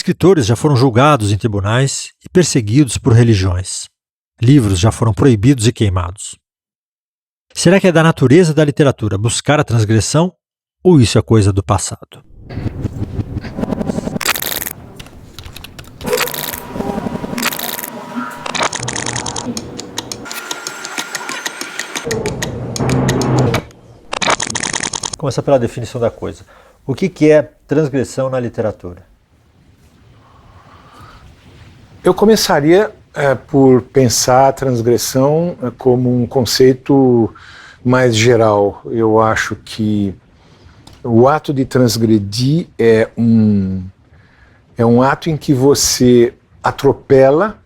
Escritores já foram julgados em tribunais e perseguidos por religiões. Livros já foram proibidos e queimados. Será que é da natureza da literatura buscar a transgressão ou isso é coisa do passado? Vou começar pela definição da coisa. O que é transgressão na literatura? Eu começaria por pensar a transgressão como um conceito mais geral. Eu acho que o ato de transgredir é um ato em que você atropela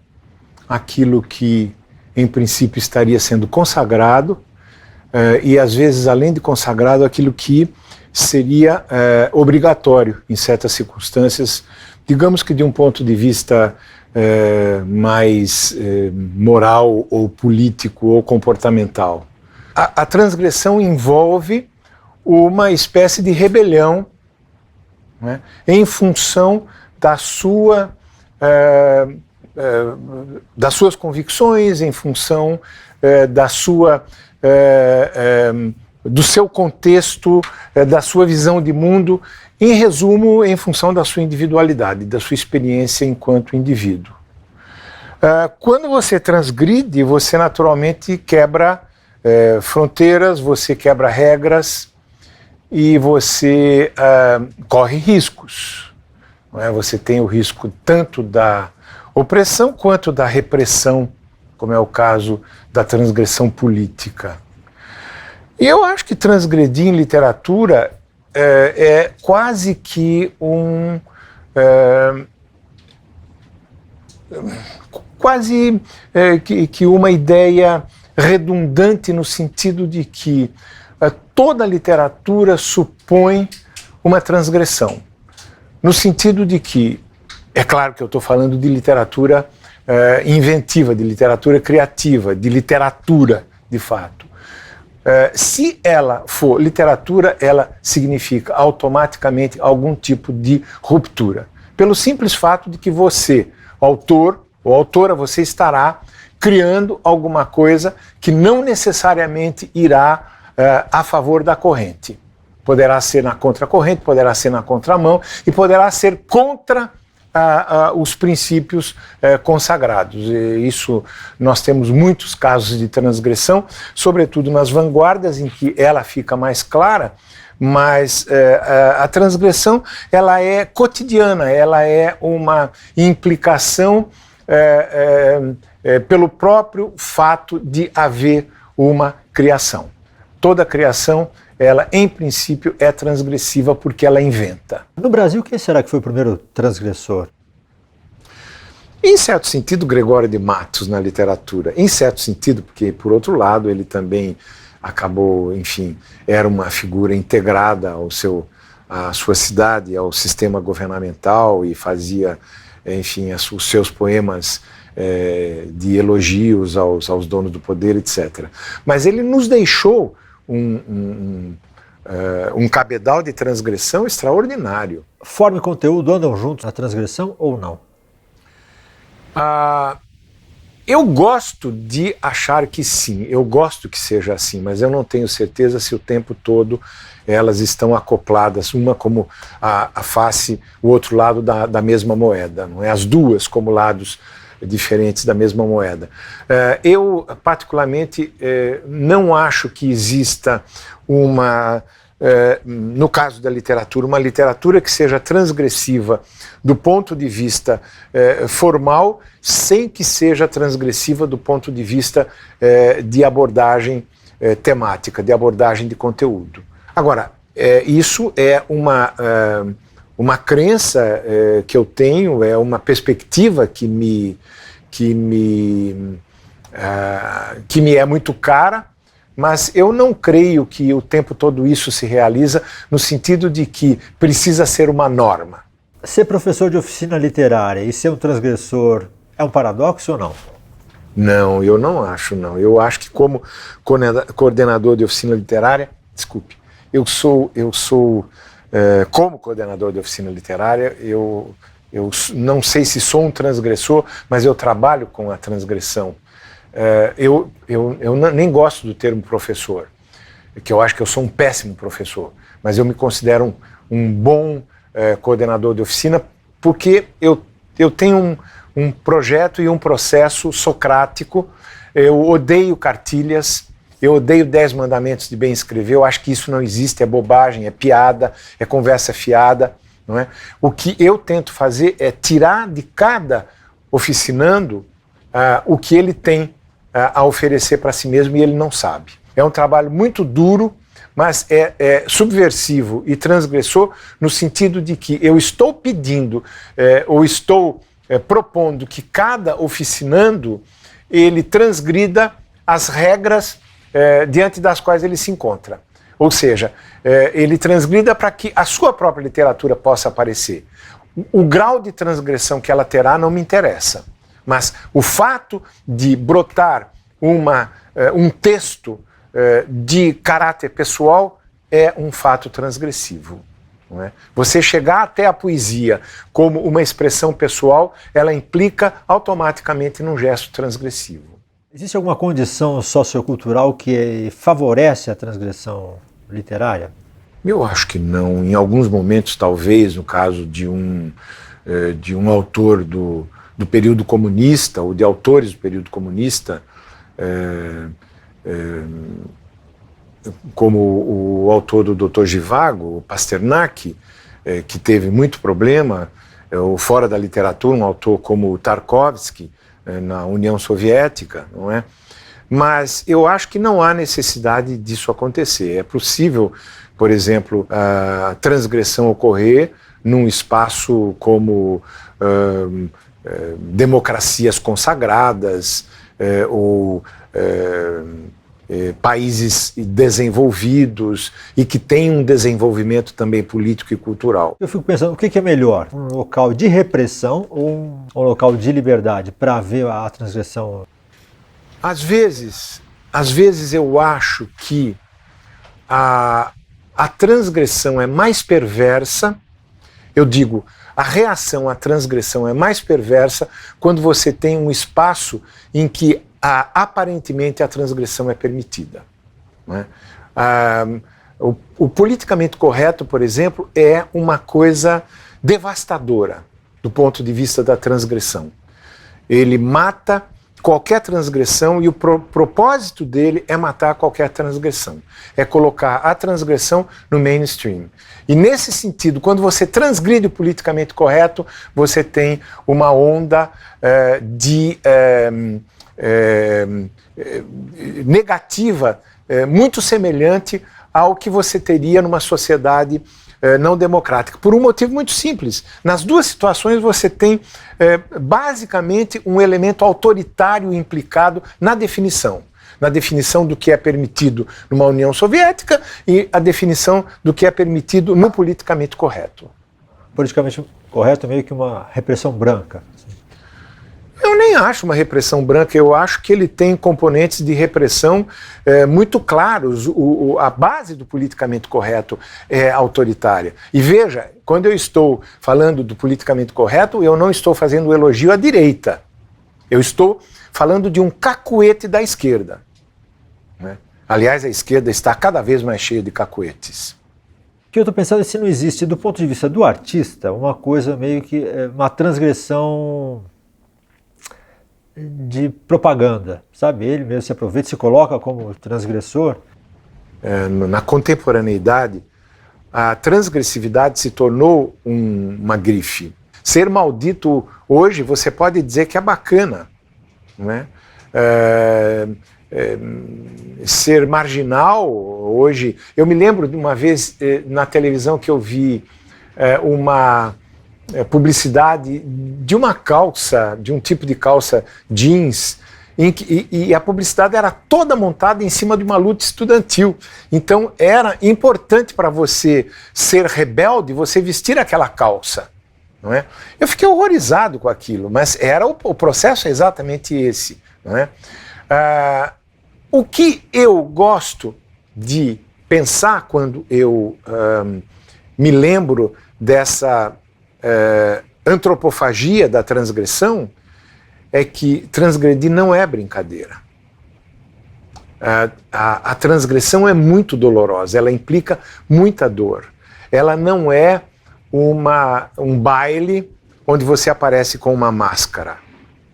aquilo que, em princípio, estaria sendo consagrado e, às vezes, além de consagrado, aquilo que seria obrigatório em certas circunstâncias, digamos que de um ponto de vista mais moral ou político ou comportamental. A transgressão envolve uma espécie de rebelião, né, em função das suas convicções, em função do seu contexto, da sua visão de mundo, em resumo, em função da sua individualidade, da sua experiência enquanto indivíduo. Quando você transgride, você naturalmente quebra fronteiras, você quebra regras e você corre riscos. Não é? Você tem o risco tanto da opressão quanto da repressão, como é o caso da transgressão política. E eu acho que transgredir em literatura é quase que que uma ideia redundante no sentido de que toda literatura supõe uma transgressão. No sentido de que, é claro que eu estou falando de literatura inventiva, de literatura criativa, de literatura de fato. Se ela for literatura, ela significa automaticamente algum tipo de ruptura. Pelo simples fato de que você, autor ou autora, você estará criando alguma coisa que não necessariamente irá a favor da corrente. Poderá ser na contracorrente, poderá ser na contramão e poderá ser contra os princípios consagrados. E isso, nós temos muitos casos de transgressão, sobretudo nas vanguardas, em que ela fica mais clara, mas a transgressão ela é cotidiana, ela é uma implicação pelo próprio fato de haver uma criação. Toda criação, ela, em princípio, é transgressiva porque ela inventa. No Brasil, quem será que foi o primeiro transgressor? Em certo sentido, Gregório de Matos na literatura. Em certo sentido, porque, por outro lado, ele também acabou, enfim, era uma figura integrada à sua cidade, ao sistema governamental e fazia, enfim, os seus poemas de elogios aos donos do poder, etc. Mas ele nos deixou um cabedal de transgressão extraordinário. Forma e conteúdo andam juntos na transgressão ou não? Eu gosto de achar que sim, eu gosto que seja assim, mas eu não tenho certeza se o tempo todo elas estão acopladas, uma como a face, o outro lado da mesma moeda, não é? As duas como lados diferentes da mesma moeda. Eu, particularmente, não acho que exista no caso da literatura, uma literatura que seja transgressiva do ponto de vista formal, sem que seja transgressiva do ponto de vista de abordagem temática, de abordagem de conteúdo. Agora, isso é uma crença que eu tenho, é uma perspectiva que me é muito cara, mas eu não creio que o tempo todo isso se realiza no sentido de que precisa ser uma norma. Ser professor de oficina literária e ser um transgressor é um paradoxo ou não? Não, eu não acho, não. Eu acho que como coordenador de oficina literária, desculpe, eu sou como coordenador de oficina literária, eu Eu não sei se sou um transgressor, mas eu trabalho com a transgressão. Eu nem gosto do termo professor, que eu acho que eu sou um péssimo professor, mas eu me considero um bom coordenador de oficina, porque eu tenho um projeto e um processo socrático. Eu odeio cartilhas, eu odeio 10 mandamentos de bem escrever, eu acho que isso não existe, é bobagem, é piada, é conversa fiada. Não é? O que eu tento fazer é tirar de cada oficinando o que ele tem a oferecer para si mesmo e ele não sabe. É um trabalho muito duro, mas é subversivo e transgressor no sentido de que eu estou pedindo ou estou propondo que cada oficinando ele transgrida as regras diante das quais ele se encontra. Ou seja, ele transgrida para que a sua própria literatura possa aparecer. O grau de transgressão que ela terá não me interessa, mas o fato de brotar um texto de caráter pessoal é um fato transgressivo. Não é? Você chegar até a poesia como uma expressão pessoal, ela implica automaticamente num gesto transgressivo. Existe alguma condição sociocultural que favorece a transgressão literária? Eu acho que não. Em alguns momentos, talvez, no caso de um autor do período comunista, ou de autores do período comunista, como o autor do Dr. Zhivago, o Pasternak, que teve muito problema, ou fora da literatura, um autor como Tarkovsky, na União Soviética, não é? Mas eu acho que não há necessidade disso acontecer. É possível, por exemplo, a transgressão ocorrer num espaço como democracias consagradas ou países desenvolvidos e que têm um desenvolvimento também político e cultural. Eu fico pensando, o que é melhor? Um local de repressão ou um local de liberdade para ver a transgressão? Às vezes eu acho que a transgressão é mais perversa, eu digo, a reação à transgressão é mais perversa quando você tem um espaço em que aparentemente a transgressão é permitida. Não é? O politicamente correto, por exemplo, é uma coisa devastadora do ponto de vista da transgressão. Ele mata qualquer transgressão e o propósito dele é matar qualquer transgressão. É colocar a transgressão no mainstream. E nesse sentido, quando você transgride o politicamente correto, você tem uma onda negativa muito semelhante ao que você teria numa sociedade não democrática, por um motivo muito simples. Nas duas situações você tem basicamente um elemento autoritário implicado na definição do que é permitido numa União Soviética e a definição do que é permitido no politicamente correto. Politicamente correto é meio que uma repressão branca. Eu nem acho uma repressão branca, eu acho que ele tem componentes de repressão muito claros. A base do politicamente correto é autoritária. E veja, quando eu estou falando do politicamente correto, eu não estou fazendo um elogio à direita. Eu estou falando de um cacuete da esquerda. Né? Aliás, a esquerda está cada vez mais cheia de cacuetes. O que eu estou pensando é se não existe, do ponto de vista do artista, uma coisa meio que uma transgressão de propaganda, sabe? Ele mesmo se aproveita, se coloca como transgressor. Na contemporaneidade, a transgressividade se tornou uma grife. Ser maldito hoje, você pode dizer que é bacana, né? Ser marginal hoje... Eu me lembro de uma vez na televisão que eu vi uma publicidade de uma calça, de um tipo de calça jeans, e a publicidade era toda montada em cima de uma luta estudantil. Então era importante para você ser rebelde, você vestir aquela calça. Não é? Eu fiquei horrorizado com aquilo, mas o processo é exatamente esse. Não é? O que eu gosto de pensar quando eu me lembro dessa antropofagia da transgressão é que transgredir não é brincadeira. A transgressão é muito dolorosa, ela implica muita dor. Ela não é um baile onde você aparece com uma máscara.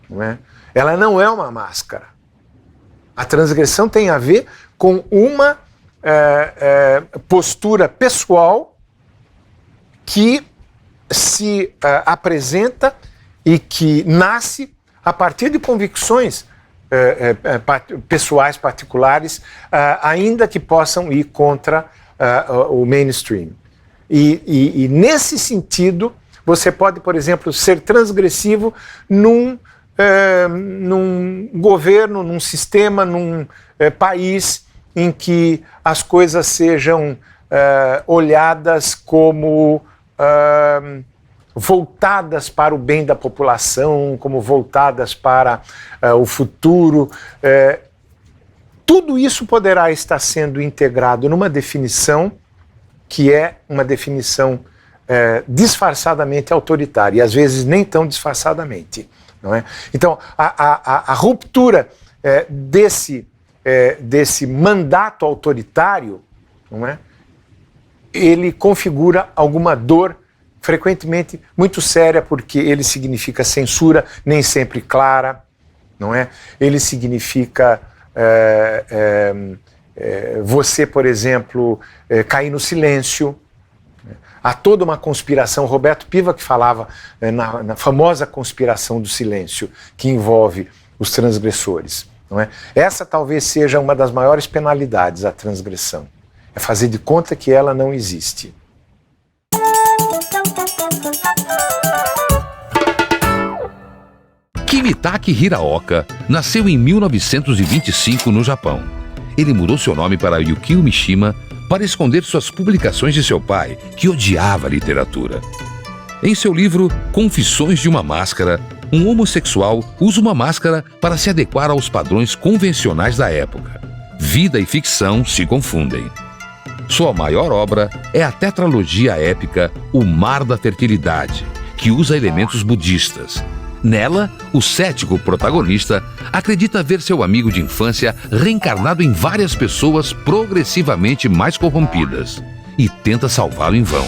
Não é? Ela não é uma máscara. A transgressão tem a ver com uma postura pessoal que se apresenta e que nasce a partir de convicções pessoais, particulares, ainda que possam ir contra o mainstream. E nesse sentido, você pode, por exemplo, ser transgressivo num governo, num sistema, num país em que as coisas sejam olhadas como voltadas para o bem da população, como voltadas para o futuro. Tudo isso poderá estar sendo integrado numa definição que é uma definição disfarçadamente autoritária, e às vezes nem tão disfarçadamente. Não é? Então, a ruptura desse mandato autoritário, não é? Ele configura alguma dor frequentemente muito séria, porque ele significa censura nem sempre clara, não é? Ele significa você, por exemplo, cair no silêncio. Há toda uma conspiração, Roberto Piva que falava na famosa conspiração do silêncio, que envolve os transgressores. Não é? Essa talvez seja uma das maiores penalidades, a transgressão. É fazer de conta que ela não existe. Kimitake Hiraoka nasceu em 1925 no Japão. Ele mudou seu nome para Yukio Mishima para esconder suas publicações de seu pai, que odiava a literatura. Em seu livro Confissões de uma Máscara, um homossexual usa uma máscara para se adequar aos padrões convencionais da época. Vida e ficção se confundem. Sua maior obra é a tetralogia épica O Mar da Fertilidade, que usa elementos budistas. Nela, o cético protagonista acredita ver seu amigo de infância reencarnado em várias pessoas progressivamente mais corrompidas e tenta salvá-lo em vão.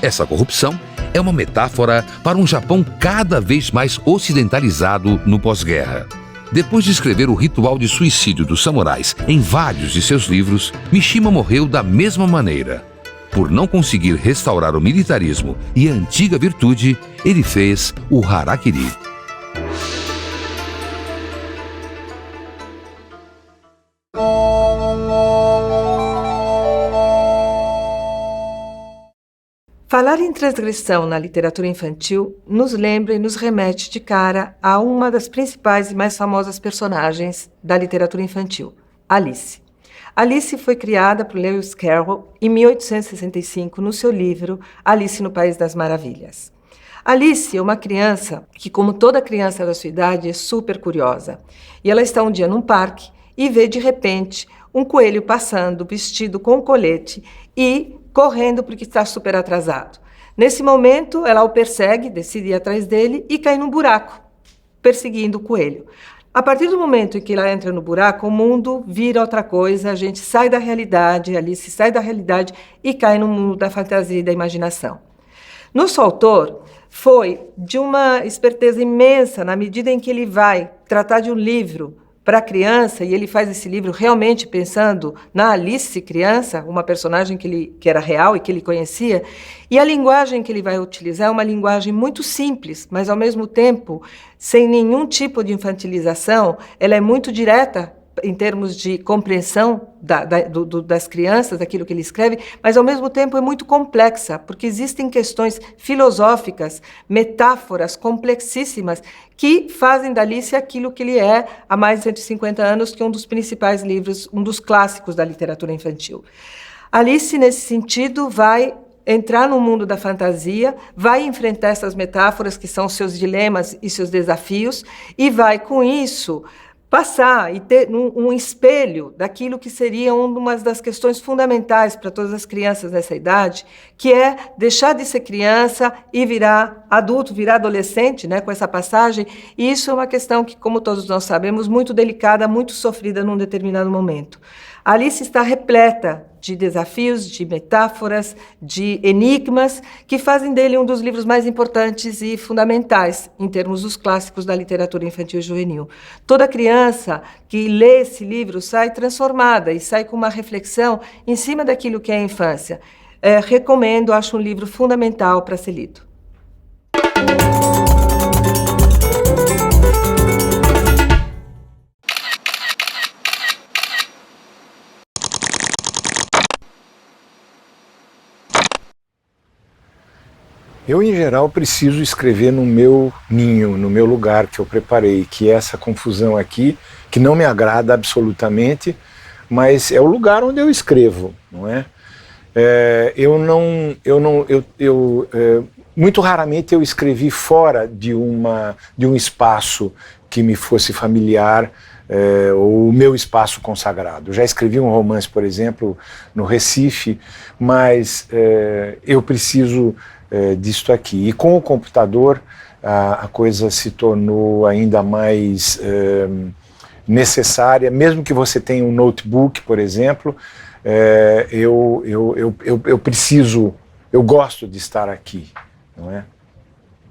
Essa corrupção é uma metáfora para um Japão cada vez mais ocidentalizado no pós-guerra. Depois de escrever o ritual de suicídio dos samurais em vários de seus livros, Mishima morreu da mesma maneira. Por não conseguir restaurar o militarismo e a antiga virtude, ele fez o harakiri. Falar em transgressão na literatura infantil nos lembra e nos remete de cara a uma das principais e mais famosas personagens da literatura infantil, Alice. Alice foi criada por Lewis Carroll em 1865 no seu livro Alice no País das Maravilhas. Alice é uma criança que, como toda criança da sua idade, é super curiosa. E ela está um dia num parque e vê de repente um coelho passando vestido com um colete e correndo porque está super atrasado. Nesse momento, ela o persegue, decide ir atrás dele e cai num buraco, perseguindo o coelho. A partir do momento em que ela entra no buraco, o mundo vira outra coisa, a gente sai da realidade, Alice sai da realidade e cai no mundo da fantasia e da imaginação. Nosso autor foi de uma esperteza imensa na medida em que ele vai tratar de um livro para a criança, e ele faz esse livro realmente pensando na Alice criança, uma personagem que era real e que ele conhecia, e a linguagem que ele vai utilizar é uma linguagem muito simples, mas ao mesmo tempo, sem nenhum tipo de infantilização, ela é muito direta em termos de compreensão das crianças, daquilo que ele escreve, mas ao mesmo tempo é muito complexa, porque existem questões filosóficas, metáforas complexíssimas, que fazem da Alice aquilo que ele é há mais de 150 anos, que é um dos principais livros, um dos clássicos da literatura infantil. Alice, nesse sentido, vai entrar no mundo da fantasia, vai enfrentar essas metáforas que são seus dilemas e seus desafios, e vai, com isso, passar e ter um espelho daquilo que seria uma das questões fundamentais para todas as crianças nessa idade, que é deixar de ser criança e virar adulto, virar adolescente, né, com essa passagem. E isso é uma questão que, como todos nós sabemos, muito delicada, muito sofrida num determinado momento. Alice está repleta de desafios, de metáforas, de enigmas, que fazem dele um dos livros mais importantes e fundamentais em termos dos clássicos da literatura infantil e juvenil. Toda criança que lê esse livro sai transformada e sai com uma reflexão em cima daquilo que é a infância. Recomendo, acho um livro fundamental para ser lido. Eu, em geral, preciso escrever no meu ninho, no meu lugar que eu preparei, que é essa confusão aqui, que não me agrada absolutamente, mas é o lugar onde eu escrevo, não é? Muito raramente eu escrevi fora de um espaço que me fosse familiar, ou o meu espaço consagrado. Já escrevi um romance, por exemplo, no Recife, mas eu preciso disto aqui. E com o computador a coisa se tornou ainda mais necessária, mesmo que você tenha um notebook, por exemplo, eu gosto de estar aqui, não é?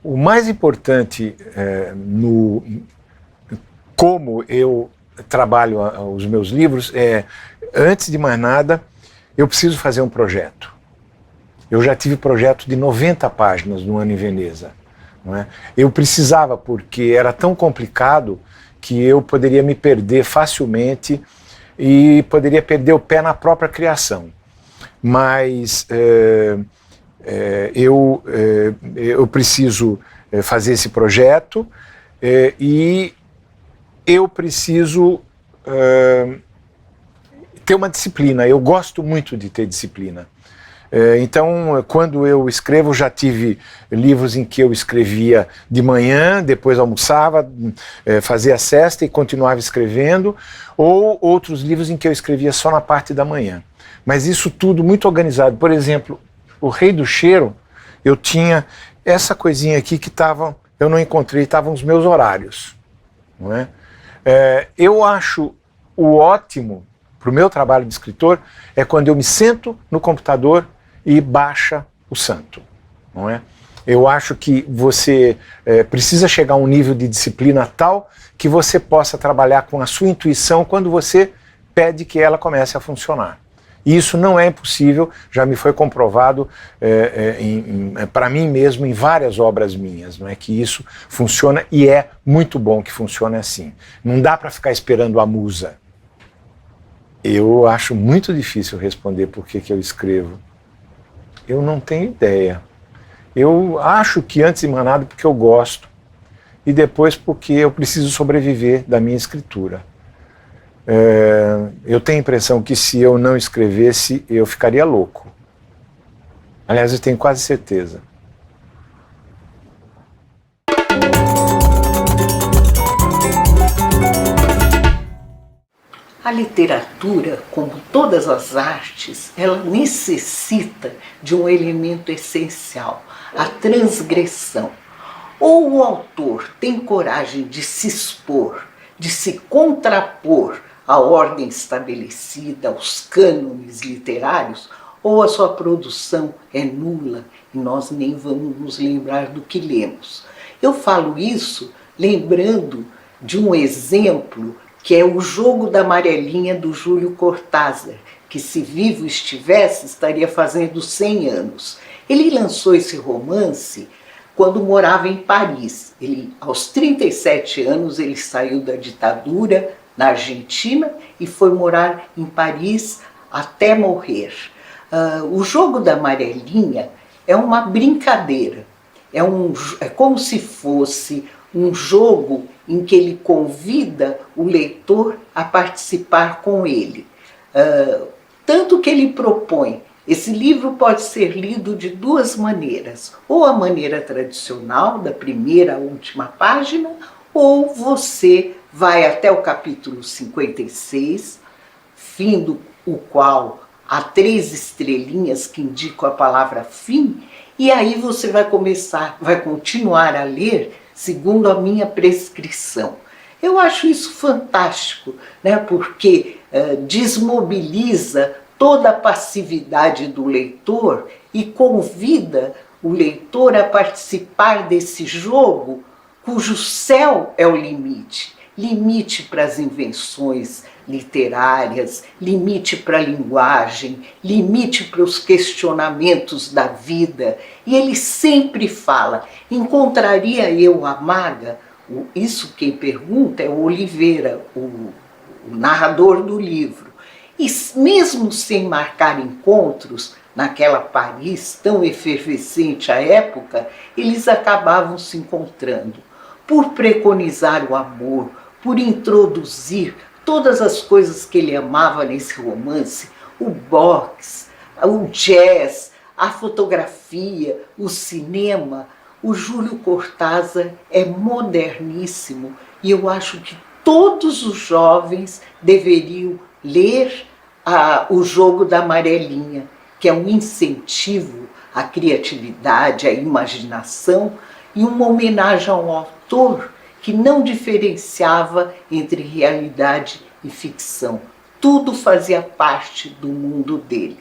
O mais importante como eu trabalho os meus livros antes de mais nada, eu preciso fazer um projeto. Eu já tive projeto de 90 páginas no Ano em Veneza, não é? Eu precisava, porque era tão complicado que eu poderia me perder facilmente e poderia perder o pé na própria criação. Mas eu preciso fazer esse projeto e eu preciso ter uma disciplina. Eu gosto muito de ter disciplina. Então, quando eu escrevo, já tive livros em que eu escrevia de manhã, depois almoçava, fazia a siesta e continuava escrevendo, ou outros livros em que eu escrevia só na parte da manhã. Mas isso tudo muito organizado. Por exemplo, O Rei do Cheiro, eu tinha essa coisinha aqui que eu não encontrei, estavam os meus horários, não é? Eu acho o ótimo para o meu trabalho de escritor é quando eu me sento no computador e baixa o santo, não é? Eu acho que você precisa chegar a um nível de disciplina tal que você possa trabalhar com a sua intuição quando você pede que ela comece a funcionar. E isso não é impossível, já me foi comprovado para mim mesmo em várias obras minhas, não é, que isso funciona e é muito bom que funcione assim. Não dá para ficar esperando a musa. Eu acho muito difícil responder por que eu escrevo. Eu não tenho ideia. Eu acho que antes de mais nada porque eu gosto e depois porque eu preciso sobreviver da minha escritura. Eu tenho a impressão que se eu não escrevesse, eu ficaria louco. Aliás, eu tenho quase certeza. A literatura, como todas as artes, ela necessita de um elemento essencial, a transgressão. Ou o autor tem coragem de se expor, de se contrapor à ordem estabelecida, aos cânones literários, ou a sua produção é nula e nós nem vamos nos lembrar do que lemos. Eu falo isso lembrando de um exemplo que é O Jogo da Amarelinha, do Júlio Cortázar, que se vivo estivesse, estaria fazendo 100 anos. Ele lançou esse romance quando morava em Paris. Aos 37 anos, ele saiu da ditadura na Argentina e foi morar em Paris até morrer. O Jogo da Amarelinha é uma brincadeira, é como se fosse um jogo em que ele convida o leitor a participar com ele. Tanto que ele propõe, esse livro pode ser lido de duas maneiras, ou a maneira tradicional, da primeira à última página, ou você vai até o capítulo 56, fim do qual há 3 estrelinhas que indicam a palavra fim, e aí você vai continuar a ler segundo a minha prescrição. Eu acho isso fantástico, né? Porque desmobiliza toda a passividade do leitor e convida o leitor a participar desse jogo cujo céu é o limite. Limite para as invenções literárias, limite para a linguagem, limite para os questionamentos da vida. E ele sempre fala: encontraria eu a maga? Isso quem pergunta é o Oliveira, o narrador do livro. E mesmo sem marcar encontros, naquela Paris tão efervescente à época, eles acabavam se encontrando. Por preconizar o amor, por introduzir todas as coisas que ele amava nesse romance, o boxe, o jazz, a fotografia, o cinema, o Júlio Cortázar é moderníssimo e eu acho que todos os jovens deveriam ler O Jogo da Amarelinha, que é um incentivo à criatividade, à imaginação e uma homenagem a um autor que não diferenciava entre realidade e ficção. Tudo fazia parte do mundo dele.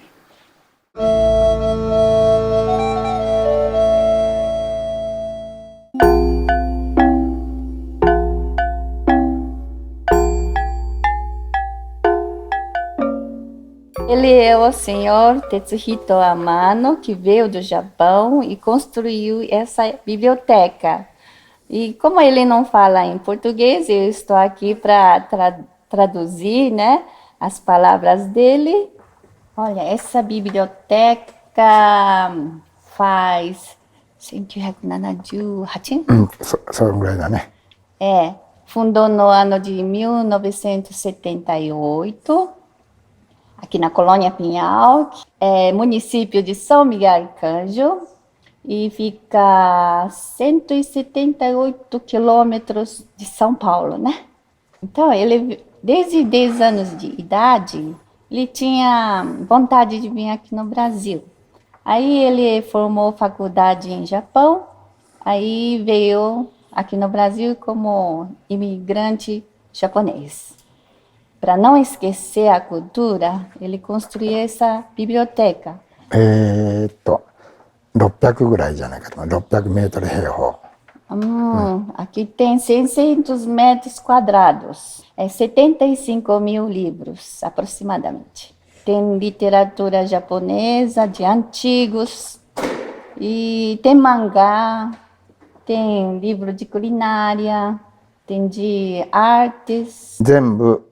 Ele é o senhor Tetsuhito Amano, que veio do Japão e construiu essa biblioteca. E como ele não fala em português, eu estou aqui para traduzir, né, as palavras dele. Olha, essa biblioteca faz 1978? そのぐらいだね。 Fundou no ano de 1978, aqui na Colônia Pinhal, município de São Miguel Arcanjo, e fica a 178 quilômetros de São Paulo, né? Então, ele, desde 10 anos de idade, ele tinha vontade de vir aqui no Brasil. Aí ele formou faculdade em Japão, aí veio aqui no Brasil como imigrante japonês. Para não esquecer a cultura, ele construiu essa biblioteca. 600ぐらいじゃないかと。600メートル平方。Aqui tem 600 metros quadrados. 75 mil livros, aproximadamente. Tem literatura japonesa de antigos, e tem mangá, tem livro de culinária, tem de artes. 全部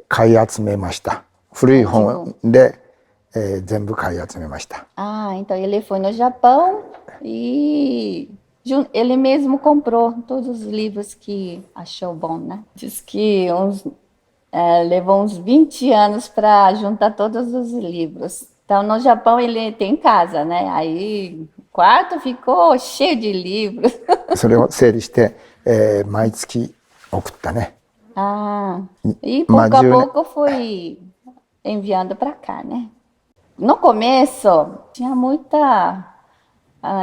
買い集めました。古い本で、全部買い集めました。Então ele foi no Japão e ele mesmo comprou todos os livros que achou bom, né? Diz que levou uns 20 anos para juntar todos os livros. Então no Japão ele tem casa, né? Aí o quarto ficou cheio de livros. それを整理して、毎月送ったね。E pouco a pouco foi enviando para cá, né? No começo tinha muita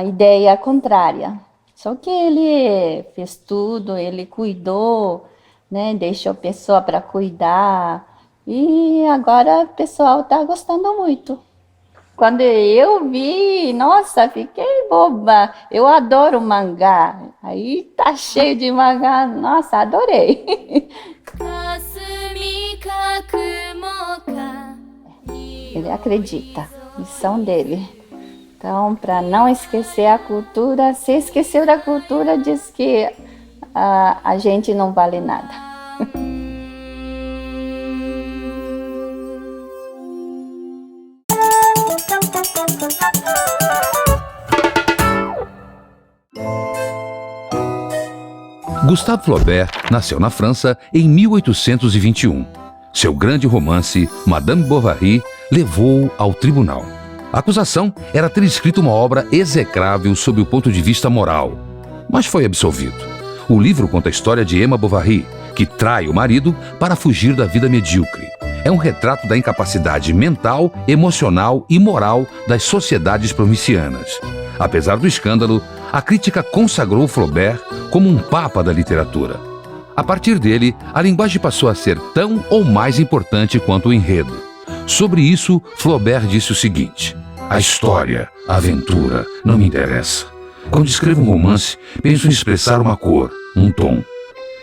ideia contrária, só que ele fez tudo, ele cuidou, né? Deixou pessoa para cuidar e agora o pessoal está gostando muito. Quando eu vi, nossa, fiquei boba. Eu adoro mangá, aí tá cheio de mangá, nossa, adorei. Ele acredita, missão dele. Então, para não esquecer a cultura, se esqueceu da cultura, diz que a gente não vale nada. Gustave Flaubert nasceu na França em 1821. Seu grande romance, Madame Bovary, levou-o ao tribunal. A acusação era ter escrito uma obra execrável sob o ponto de vista moral, mas foi absolvido. O livro conta a história de Emma Bovary, que trai o marido para fugir da vida medíocre. É um retrato da incapacidade mental, emocional e moral das sociedades provincianas. Apesar do escândalo, a crítica consagrou Flaubert como um papa da literatura. A partir dele, a linguagem passou a ser tão ou mais importante quanto o enredo. Sobre isso, Flaubert disse o seguinte: a história, a aventura, não me interessa. Quando escrevo um romance, penso em expressar uma cor, um tom.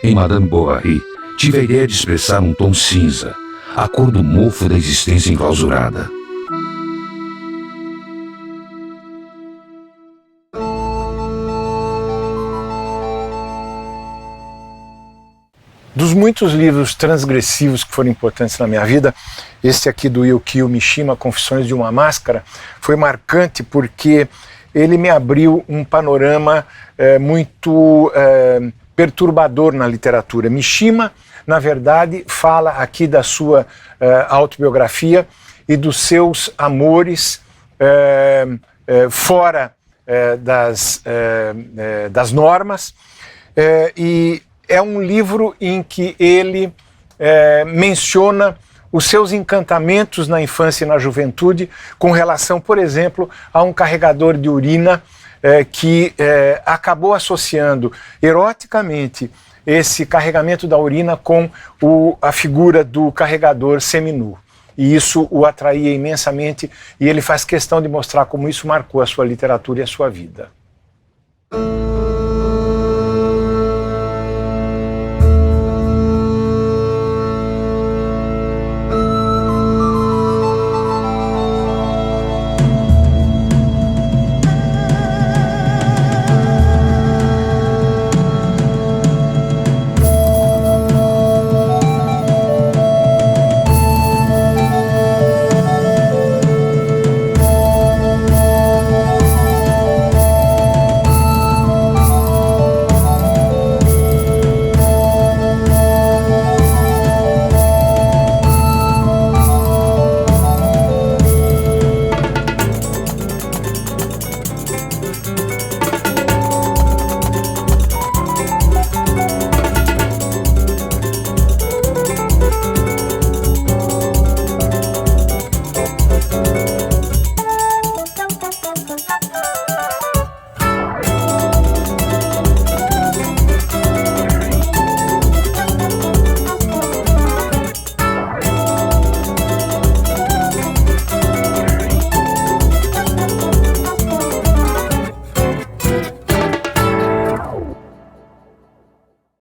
Em Madame Bovary, tive a ideia de expressar um tom cinza, a cor do mofo da existência enclausurada. Dos muitos livros transgressivos que foram importantes na minha vida, este aqui do Yukio Mishima, Confissões de uma Máscara, foi marcante porque ele me abriu um panorama muito perturbador na literatura. Mishima, na verdade, fala aqui da sua autobiografia e dos seus amores fora das normas, e é um livro em que ele menciona os seus encantamentos na infância e na juventude com relação, por exemplo, a um carregador de urina que acabou associando eroticamente esse carregamento da urina com a figura do carregador seminu. E isso o atraía imensamente, e ele faz questão de mostrar como isso marcou a sua literatura e a sua vida.